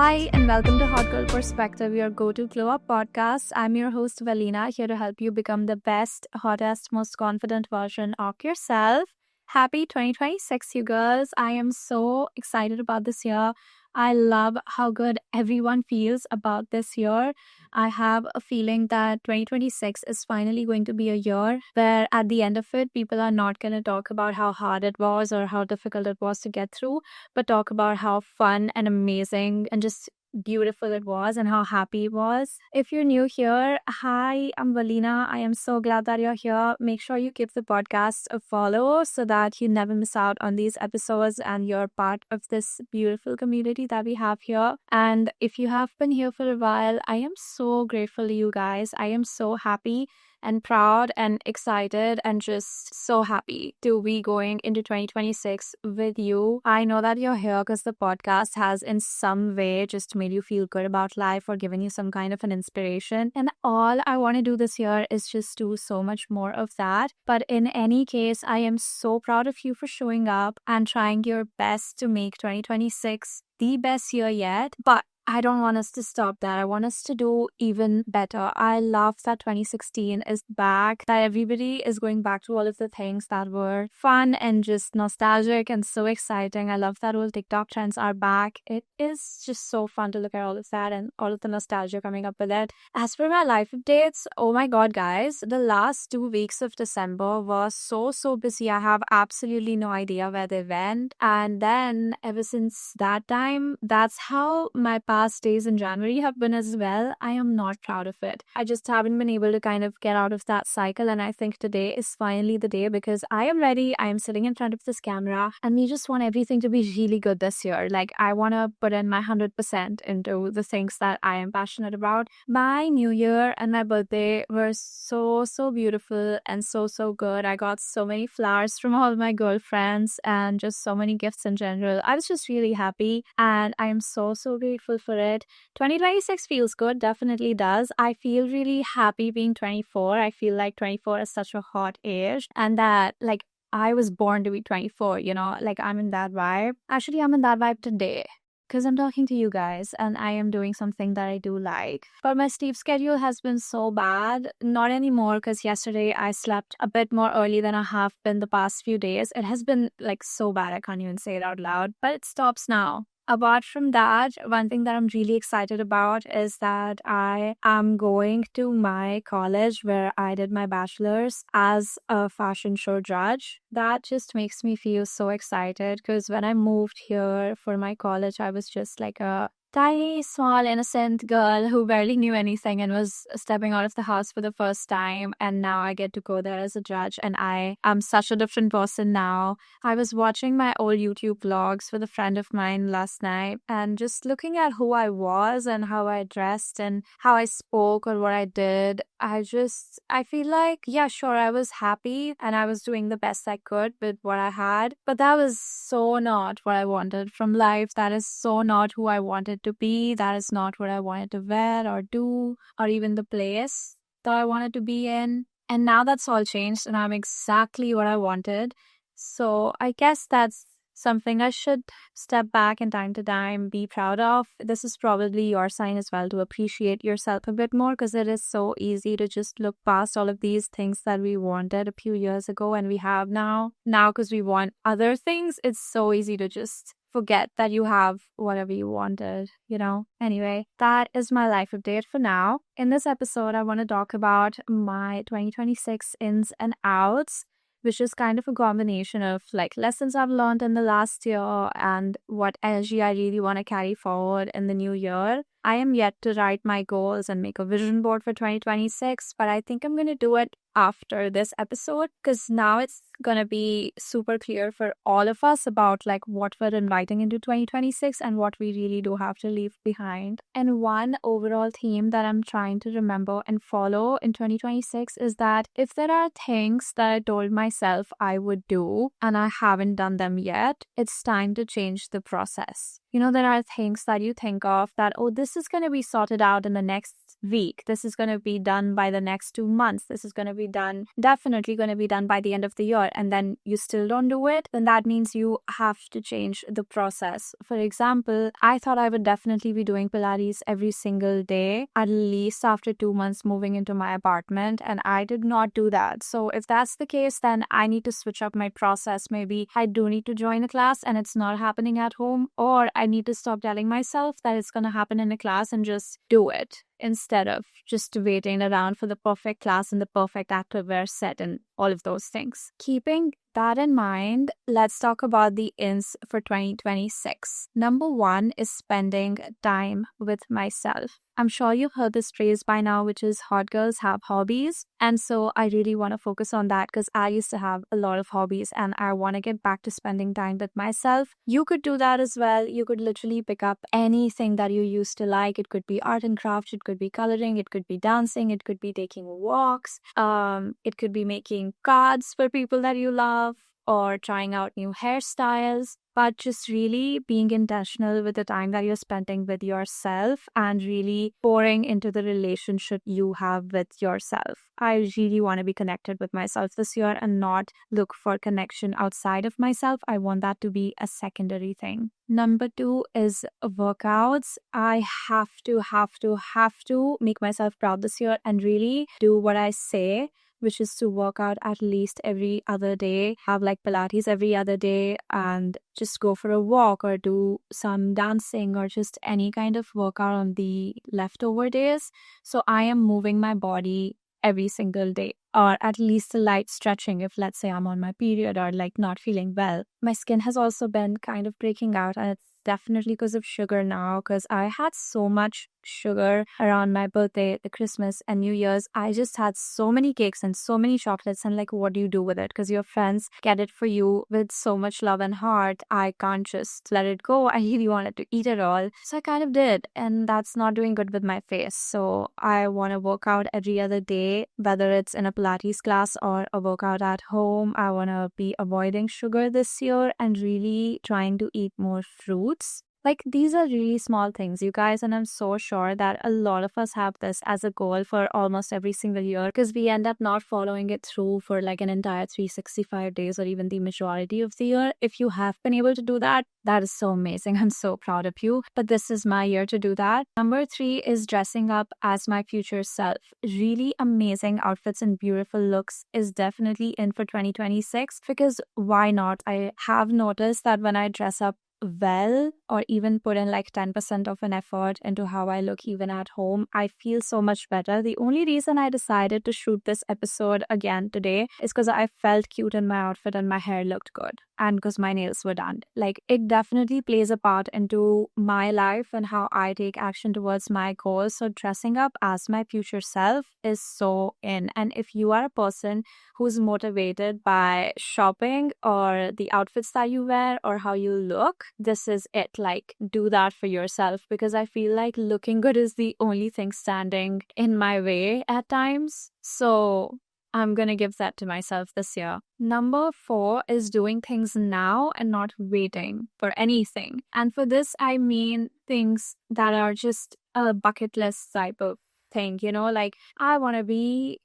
Hi, and welcome to Hot Girl Perspective, your go-to glow-up podcast. I'm your host, Valena, here to help you become the best, hottest, most confident version of yourself. Happy 2026, you girls. I am so excited about this year. I love how good everyone feels about this year. I have a feeling that 2026 is finally going to be a year where at the end of it, people are not going to talk about how hard it was or how difficult it was to get through, but talk about how fun and amazing and just beautiful it was and how happy it was. If you're new here, hi, I'm Valena. I am so glad that you're here. Make sure you give the podcast a follow so that you never miss out on these episodes and you're part of this beautiful community that we have here. And if you have been here for a while, I am so grateful to you guys. I am so happy and proud and excited and just so happy to be going into 2026 with you. I know that you're here because the podcast has in some way just made you feel good about life or given you some kind of an inspiration. And all I want to do this year is just do so much more of that. But in any case, I am so proud of you for showing up and trying your best to make 2026 the best year yet. But I don't want us to stop that. I want us to do even better. I love that 2016 is back, that everybody is going back to all of the things that were fun and just nostalgic and so exciting. I love that all TikTok trends are back. It is just so fun to look at all of that and all of the nostalgia coming up with it. As for my life updates, oh my god, guys, the last 2 weeks of December were so busy. I have absolutely no idea where they went. And then ever since that time, that's how my past days in January have been as well. I am not proud of it. I just haven't been able to kind of get out of that cycle, and I think today is finally the day because I am ready. I am sitting in front of this camera and we just want everything to be really good this year. Like, I want to put in my 100% into the things that I am passionate about. My new year and my birthday were so beautiful and so good. I got so many flowers from all my girlfriends and just so many gifts in general. I was just really happy and I am so grateful for it. 2026 feels good, definitely does. I feel really happy being 24. I feel like 24 is such a hot age and that like I was born to be 24, you know, like I'm in that vibe. Actually, I'm in that vibe today because I'm talking to you guys and I am doing something that I do like. But my sleep schedule has been so bad. Not anymore because yesterday I slept a bit more early than I have been the past few days. It has been like so bad I can't even say it out loud, but it stops now. Apart from that, one thing that I'm really excited about is that I am going to my college where I did my bachelor's as a fashion show judge. That just makes me feel so excited because when I moved here for my college, I was just like a tiny, small, innocent girl who barely knew anything and was stepping out of the house for the first time. And now I get to go there as a judge and I am such a different person now. I was watching my old YouTube vlogs with a friend of mine last night and just looking at who I was and how I dressed and how I spoke or what I did. I feel like, yeah, sure, I was happy and I was doing the best I could with what I had. But that was so not what I wanted from life. That is so not who I wanted to be. That is not what I wanted to wear or do or even the place that I wanted to be in. And now that's all changed and I'm exactly what I wanted. So I guess that's something I should step back in time to time, be proud of. This is probably your sign as well to appreciate yourself a bit more because it is so easy to just look past all of these things that we wanted a few years ago and we have now. Now, because we want other things, it's so easy to just forget that you have whatever you wanted, you know? Anyway, that is my life update for now. In this episode, I want to talk about my 2026 ins and outs, which is kind of a combination of like lessons I've learned in the last year and what energy I really want to carry forward in the new year. I am yet to write my goals and make a vision board for 2026, but I think I'm going to do it after this episode because now it's going to be super clear for all of us about like what we're inviting into 2026 and what we really do have to leave behind. And one overall theme that I'm trying to remember and follow in 2026 is that if there are things that I told myself I would do and I haven't done them yet, it's time to change the process. There are things that you think of that, oh, this is going to be sorted out in the next week. This is going to be done by the next 2 months. This is going to be done, definitely going to be done by the end of the year. And then you still don't do it. Then that means you have to change the process. For example, I thought I would definitely be doing Pilates every single day, at least after 2 months moving into my apartment. And I did not do that. So if that's the case, then I need to switch up my process. Maybe I do need to join a class and it's not happening at home, or I need to stop telling myself that it's going to happen in a class and just do it instead of just waiting around for the perfect class and the perfect activewear set and all of those things. Keeping that in mind, let's talk about the ins for 2026. Number one is spending time with myself. I'm sure you've heard this phrase by now, which is hot girls have hobbies. And so I really want to focus on that because I used to have a lot of hobbies and I want to get back to spending time with myself. You could do that as well. You could literally pick up anything that you used to like. It could be art and craft. It could be coloring. It could be dancing. It could be taking walks. It could be making cards for people that you love or trying out new hairstyles, but just really being intentional with the time that you're spending with yourself and really pouring into the relationship you have with yourself. I really want to be connected with myself this year and not look for connection outside of myself. I want that to be a secondary thing. Number two is workouts. I have to make myself proud this year and really do what I say, which is to work out at least every other day, have like Pilates every other day, and just go for a walk or do some dancing or just any kind of workout on the leftover days. So I am moving my body every single day, or at least a light stretching if, let's say, I'm on my period or like not feeling well. My skin has also been kind of breaking out, and it's definitely because of sugar now, because I had so much sugar around my birthday, the Christmas and New Year's. I just had so many cakes and so many chocolates, and like, what do you do with it? Because your friends get it for you with so much love and heart. I can't just let it go. I really wanted to eat it all, so I kind of did, and that's not doing good with my face. So I want to work out every other day, whether it's in a Pilates class or a workout at home. I want to be avoiding sugar this year and really trying to eat more fruits. Like, these are really small things, you guys, and I'm so sure that a lot of us have this as a goal for almost every single year, because we end up not following it through for like an entire 365 days or even the majority of the year. If you have been able to do that, that is so amazing. I'm so proud of you. But this is my year to do that. Number three is dressing up as my future self. Really amazing outfits and beautiful looks is definitely in for 2026, because why not? I have noticed that when I dress up well, or even put in like 10% of an effort into how I look even at home, I feel so much better. The only reason I decided to shoot this episode again today is because I felt cute in my outfit and my hair looked good, and because my nails were done. Like, it definitely plays a part into my life and how I take action towards my goals. So dressing up as my future self is so in. And if you are a person who's motivated by shopping or the outfits that you wear or how you look, this is it. Like, do that for yourself, because I feel like looking good is the only thing standing in my way at times. So I'm gonna give that to myself this year. Number four is doing things now and not waiting for anything. And for this, I mean things that are just a bucket list type of thing, like, I want to be,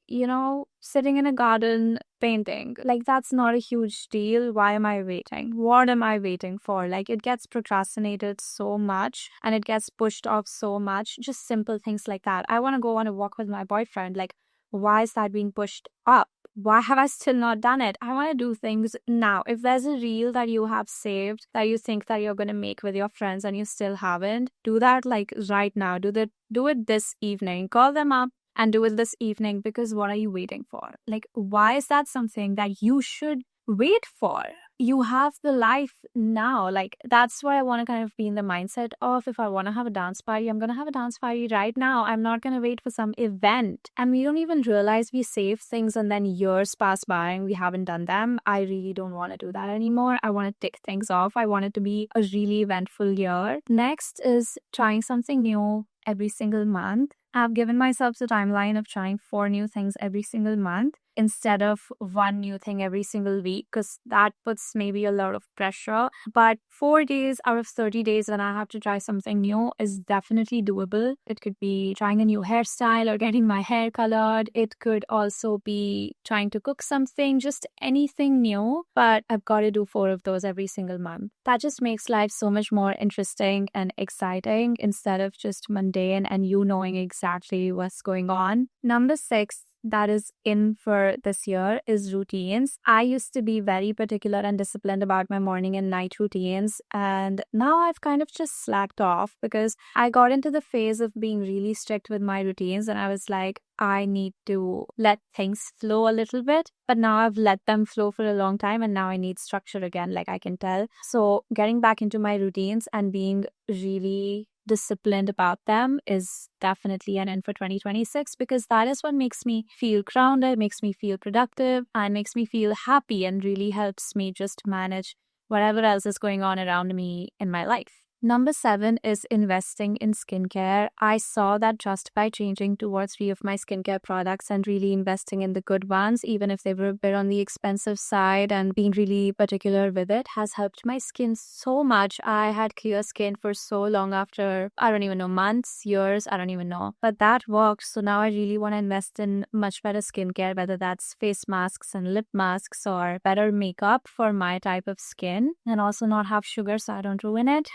sitting in a garden painting. Like, that's not a huge deal. Why am I waiting? What am I waiting for? Like, it gets procrastinated so much and it gets pushed off so much. Just simple things like that. I want to go on a walk with my boyfriend. Like, why is that being pushed up? Why have I still not done it? I want to do things now. If there's a reel that you have saved that you think that you're going to make with your friends and you still haven't, do that like right now. Do it this evening. Call them up and do it this evening, because what are you waiting for? Like, why is that something that you should wait for? You have the life now. Like, that's what I want to kind of be in the mindset of. If I want to have a dance party, I'm going to have a dance party right now. I'm not going to wait for some event. And we don't even realize we save things and then years pass by and we haven't done them. I really don't want to do that anymore. I want to tick things off. I want it to be a really eventful year. Next is trying something new every single month. I've given myself a timeline of trying 4 new things every single month. instead of one new thing every single week, because that puts maybe a lot of pressure. But 4 days out of 30 days when I have to try something new is definitely doable. It could be trying a new hairstyle or getting my hair colored. It could also be trying to cook something, just anything new. But I've got to do 4 of those every single month. That just makes life so much more interesting and exciting instead of just mundane and you knowing exactly what's going on. Number 6 that is in for this year is routines. I used to be very particular and disciplined about my morning and night routines, and now I've kind of just slacked off because I got into the phase of being really strict with my routines, and I was like, I need to let things flow a little bit. But now I've let them flow for a long time and now I need structure again, like I can tell. So getting back into my routines and being really disciplined about them is definitely an in for 2026, because that is what makes me feel grounded, makes me feel productive, and makes me feel happy and really helps me just manage whatever else is going on around me in my life. Number 7 is investing in skincare. I saw that just by changing towards 3 of my skincare products and really investing in the good ones, even if they were a bit on the expensive side, and being really particular with it has helped my skin so much. I had clear skin for so long after, I don't even know, months, years, I don't even know. But that worked. So now I really want to invest in much better skincare, whether that's face masks and lip masks or better makeup for my type of skin, and also not have sugar so I don't ruin it.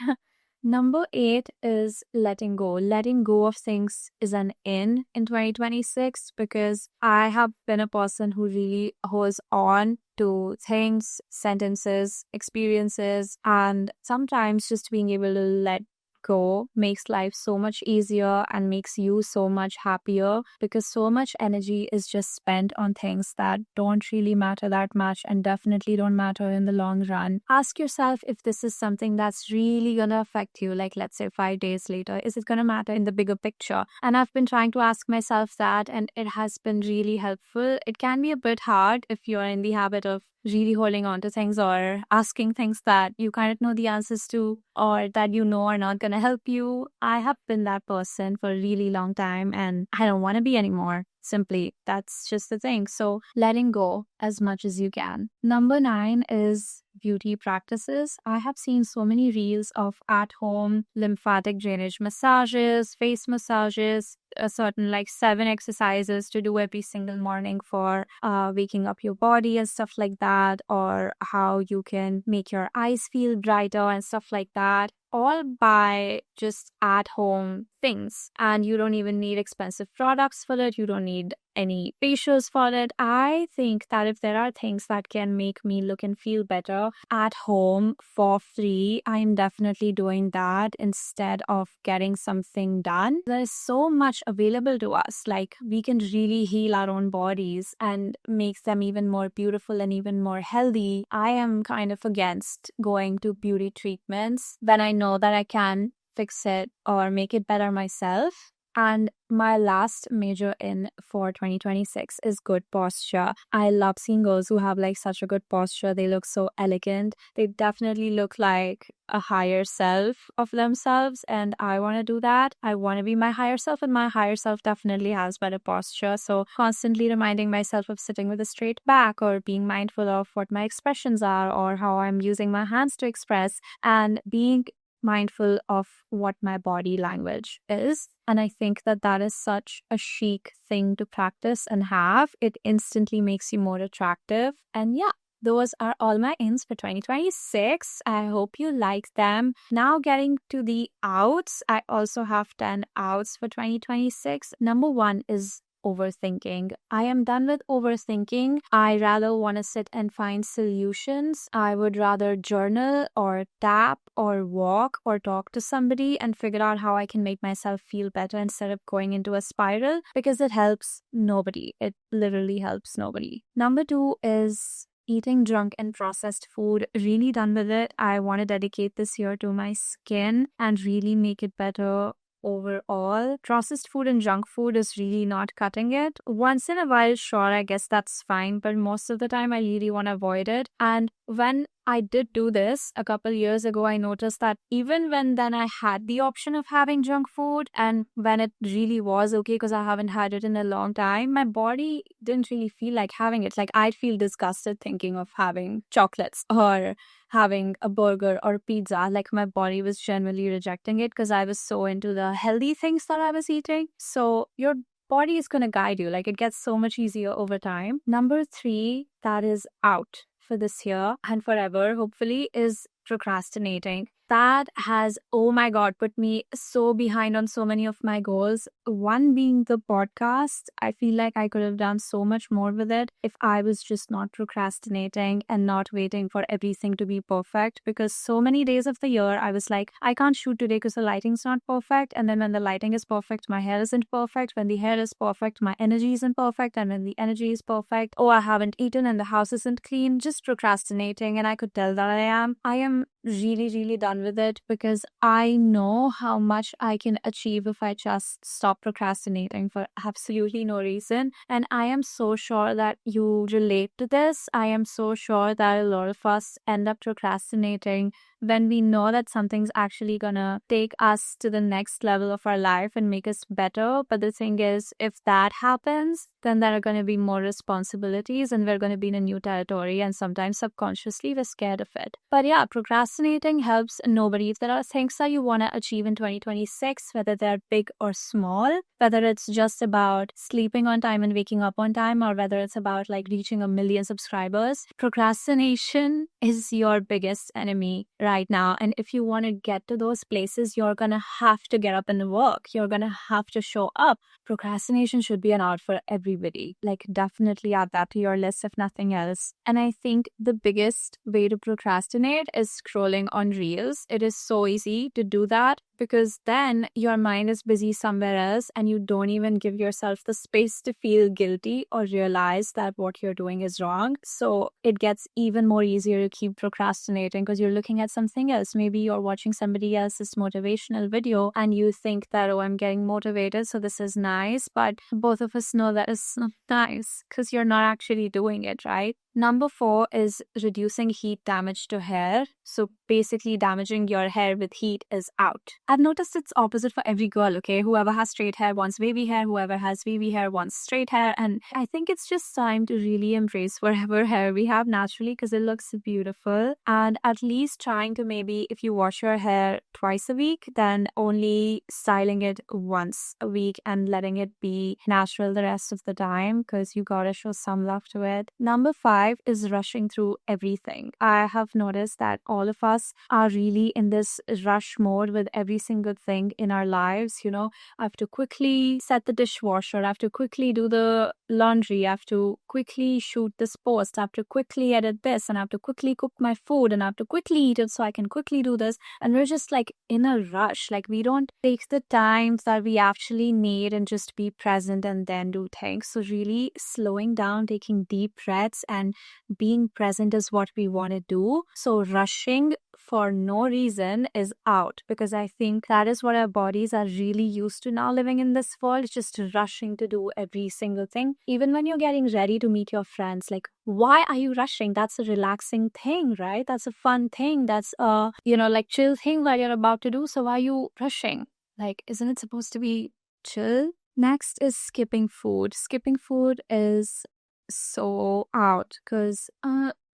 Number 8 is letting go. Letting go of things is an in 2026, because I have been a person who really holds on to things, sentences, experiences, and sometimes just being able to let go makes life so much easier and makes you so much happier, because so much energy is just spent on things that don't really matter that much and definitely don't matter in the long run. Ask yourself if this is something that's really gonna affect you, like let's say 5 days later. Is it gonna matter in the bigger picture? And I've been trying to ask myself that, and it has been really helpful. It can be a bit hard if you're in the habit of really holding on to things or asking things that you kind of know the answers to or that you know are not going to help you. I have been that person for a really long time and I don't want to be anymore. Simply, that's just the thing. So letting go as much as you can. Number 9 is beauty practices. I have seen so many reels of at-home lymphatic drainage massages, face massages, a certain like 7 exercises to do every single morning for waking up your body and stuff like that, or how you can make your eyes feel brighter and stuff like that, all by just at-home things. And you don't even need expensive products for it. You don't need any facials for it. I think that if there are things that can make me look and feel better at home for free, I'm definitely doing that instead of getting something done. There's so much available to us. Like, we can really heal our own bodies and make them even more beautiful and even more healthy. I am kind of against going to beauty treatments when I know that I can fix it or make it better myself. And my last major in for 2026 is good posture. I love seeing girls who have like such a good posture. They look so elegant. They definitely look like a higher self of themselves, and I want to do that. I want to be my higher self, and my higher self definitely has better posture. So constantly reminding myself of sitting with a straight back, or being mindful of what my expressions are or how I'm using my hands to express, and being mindful of what my body language is. And I think that that is such a chic thing to practice and have. It instantly makes you more attractive. And yeah, those are all my ins for 2026. I hope you like them. Now getting to the outs, I also have 10 outs for 2026. Number 1 is overthinking. I am done with overthinking. I rather want to sit and find solutions. I would rather journal or tap or walk or talk to somebody and figure out how I can make myself feel better instead of going into a spiral, because it helps nobody. It literally helps nobody. Number 2 is eating junk and processed food. Really done with it. I want to dedicate this year to my skin and really make it better overall. Processed food and junk food is really not cutting it. Once in a while, sure, I guess that's fine, but most of the time I really want to avoid it. And when I did do this a couple years ago. I noticed that even when then I had the option of having junk food, and when it really was okay because I haven't had it in a long time, my body didn't really feel like having it. Like I'd feel disgusted thinking of having chocolates or having a burger or pizza. Like my body was generally rejecting it because I was so into the healthy things that I was eating. So your body is going to guide you. Like it gets so much easier over time. Number 3, that is out for this year and forever, hopefully, is procrastinating. That has, oh my God, put me so behind on so many of my goals. One being the podcast. I feel like I could have done so much more with it if I was just not procrastinating and not waiting for everything to be perfect. Because so many days of the year, I was like, I can't shoot today because the lighting's not perfect. And then when the lighting is perfect, my hair isn't perfect. When the hair is perfect, my energy isn't perfect. And when the energy is perfect, oh, I haven't eaten and the house isn't clean. Just procrastinating. And I could tell that I am really, really done with it because I know how much I can achieve if I just stop procrastinating for absolutely no reason. And I am so sure that you relate to this. I am so sure that a lot of us end up procrastinating when we know that something's actually gonna take us to the next level of our life and make us better. But the thing is, if that happens, then there are going to be more responsibilities and we're going to be in a new territory, and sometimes subconsciously we're scared of it. But yeah, procrastinating helps nobody. If there are things that you want to achieve in 2026, whether they're big or small, whether it's just about sleeping on time and waking up on time, or whether it's about like reaching 1 million subscribers, procrastination is your biggest enemy right now. And if you want to get to those places, you're going to have to get up and work. You're going to have to show up. Procrastination should be an out for everybody. Like definitely add that to your list if nothing else. And I think the biggest way to procrastinate is scrolling on reels. It is so easy to do that because then your mind is busy somewhere else and you don't even give yourself the space to feel guilty or realize that what you're doing is wrong. So it gets even more easier to keep procrastinating because you're looking at something else. Maybe you're watching somebody else's motivational video and you think that, oh, I'm getting motivated, so this is nice. But both of us know that it's not nice because you're not actually doing it, right? Number 4 is reducing heat damage to hair. So basically damaging your hair with heat is out. I've noticed it's opposite for every girl, okay? Whoever has straight hair wants wavy hair, whoever has wavy hair wants straight hair. And I think it's just time to really embrace whatever hair we have naturally because it looks beautiful. And at least trying to maybe, if you wash your hair twice a week, then only styling it once a week and letting it be natural the rest of the time because you gotta show some love to it. Number 5 is rushing through everything. I have noticed that all of us are really in this rush mode with every single thing in our lives. You know, I have to quickly set the dishwasher, I have to quickly do the laundry, I have to quickly shoot this post, I have to quickly edit this, and I have to quickly cook my food, and I have to quickly eat it so I can quickly do this. And we're just like in a rush. Like we don't take the time that we actually need and just be present and then do things. So really slowing down, taking deep breaths and being present is what we want to do. So rushing for no reason is out because I think that is what our bodies are really used to now living in this world, just rushing to do every single thing. Even when you're getting ready to meet your friends, like why are you rushing? That's a relaxing thing, right? That's a fun thing. That's a, like chill thing that you're about to do. So why are you rushing? Like, isn't it supposed to be chill? Next is skipping food. Skipping food is so out because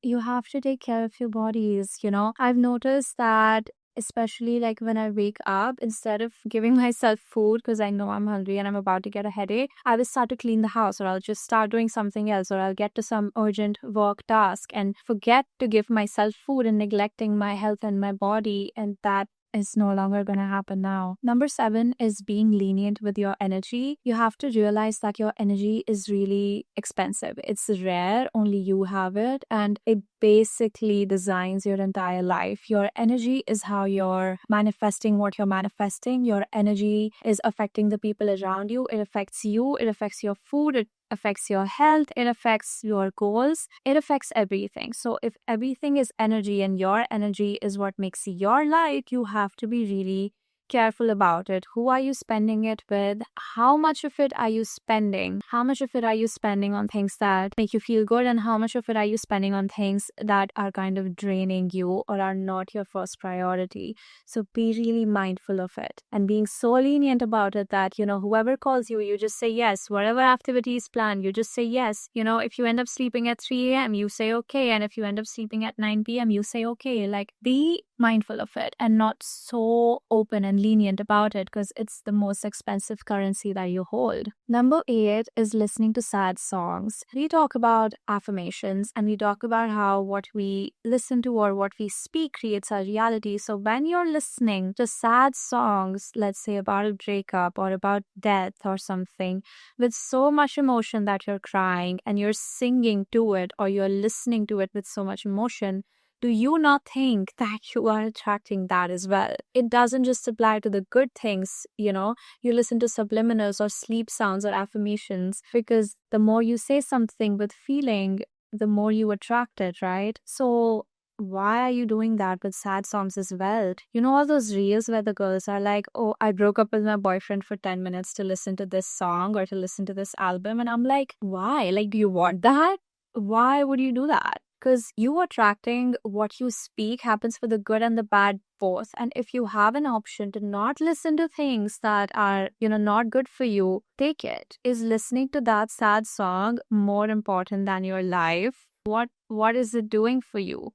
you have to take care of your bodies. I've noticed that especially like when I wake up, instead of giving myself food because I know I'm hungry and I'm about to get a headache, I will start to clean the house, or I'll just start doing something else, or I'll get to some urgent work task and forget to give myself food and neglecting my health and my body, and that is no longer going to happen now. Number 7 is being lenient with your energy. You have to realize that your energy is really expensive. It's rare, only you have it, and it basically designs your entire life. Your energy is how you're manifesting what you're manifesting. Your energy is affecting the people around you. It affects you. It affects your food. It affects your health. It affects your goals. It affects everything. So if everything is energy and your energy is what makes your light, you have to be really careful about it. Who are you spending it with? How much of it are you spending? How much of it are you spending on things that make you feel good? And how much of it are you spending on things that are kind of draining you or are not your first priority? So be really mindful of it and being so lenient about it that, whoever calls you, you just say yes. Whatever activity is planned, you just say yes. If you end up sleeping at 3 a.m., you say okay. And if you end up sleeping at 9 p.m., you say okay. Like, be mindful of it and not so open and lenient about it, because it's the most expensive currency that you hold. Number 8 is listening to sad songs. We talk about affirmations and we talk about how what we listen to or what we speak creates our reality. So when you're listening to sad songs, let's say about a breakup or about death or something, with so much emotion that you're crying and you're singing to it or you're listening to it with so much emotion, do you not think that you are attracting that as well? It doesn't just apply to the good things, you listen to subliminals or sleep sounds or affirmations, because the more you say something with feeling, the more you attract it, right? So why are you doing that with sad songs as well? All those reels where the girls are like, oh, I broke up with my boyfriend for 10 minutes to listen to this song or to listen to this album. And I'm like, why? Like, do you want that? Why would you do that? Because you attracting what you speak happens for the good and the bad both. And if you have an option to not listen to things that are, not good for you, take it. Is listening to that sad song more important than your life? What is it doing for you?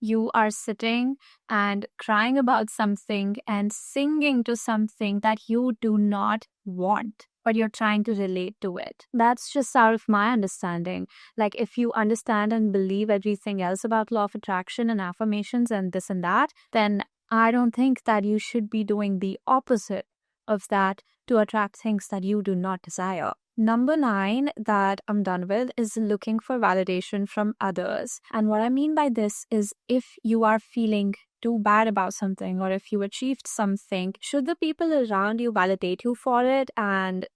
You are sitting and crying about something and singing to something that you do not want, but you're trying to relate to it. That's just out of my understanding. Like, if you understand and believe everything else about law of attraction and affirmations and this and that, then I don't think that you should be doing the opposite of that to attract things that you do not desire. Number 9 that I'm done with is looking for validation from others. And what I mean by this is, if you are feeling too bad about something or if you achieved something, should the people around you validate you for it and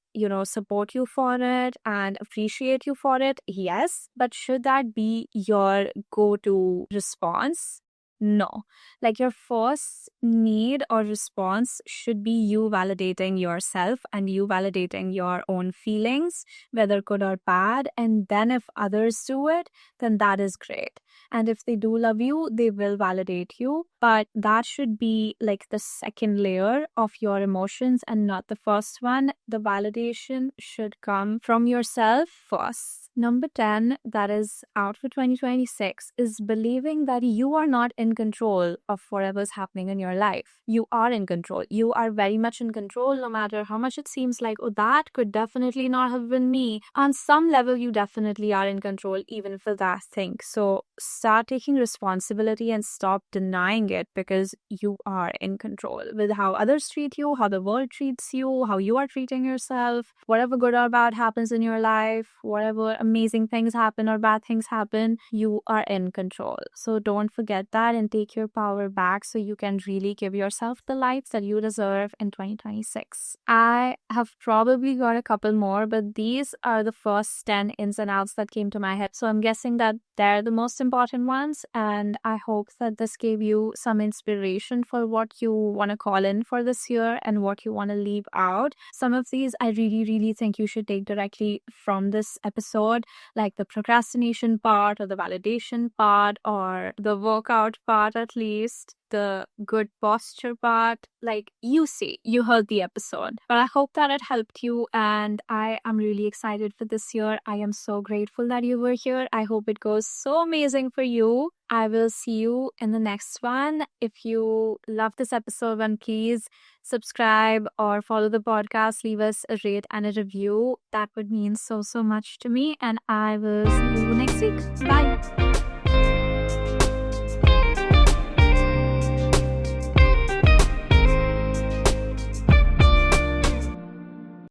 support you for it and appreciate you for it? Yes. But should that be your go-to response? No. Like, your first need or response should be you validating yourself and you validating your own feelings, whether good or bad. And then if others do it, then that is great. And if they do love you, they will validate you. But that should be like the second layer of your emotions and not the first one. The validation should come from yourself first. Number 10 that is out for 2026 is believing that you are not in control of whatever's happening in your life. You are in control. You are very much in control, no matter how much it seems like, oh, that could definitely not have been me. On some level, you definitely are in control even for that thing. So start taking responsibility and stop denying it, because you are in control with how others treat you, how the world treats you, how you are treating yourself. Whatever good or bad happens in your life, whatever amazing things happen or bad things happen, you are in control. So don't forget that and take your power back so you can really give yourself the life that you deserve in 2026. I have probably got a couple more, but these are the first 10 ins and outs that came to my head. So I'm guessing that they're the most important ones, and I hope that this gave you some inspiration for what you want to call in for this year and what you want to leave out. Some of these I really think you should take directly from this episode, like the procrastination part or the validation part or the workout part, at least the good posture part. Like, you see, you heard the episode, but I hope that it helped you, and I am really excited for this year. I am so grateful that you were here. I hope it goes so amazing for you. I will see you in the next one. If you love this episode, then please subscribe or follow the podcast, leave us a rate and a review. That would mean so much to me, and I will see you next week. Bye.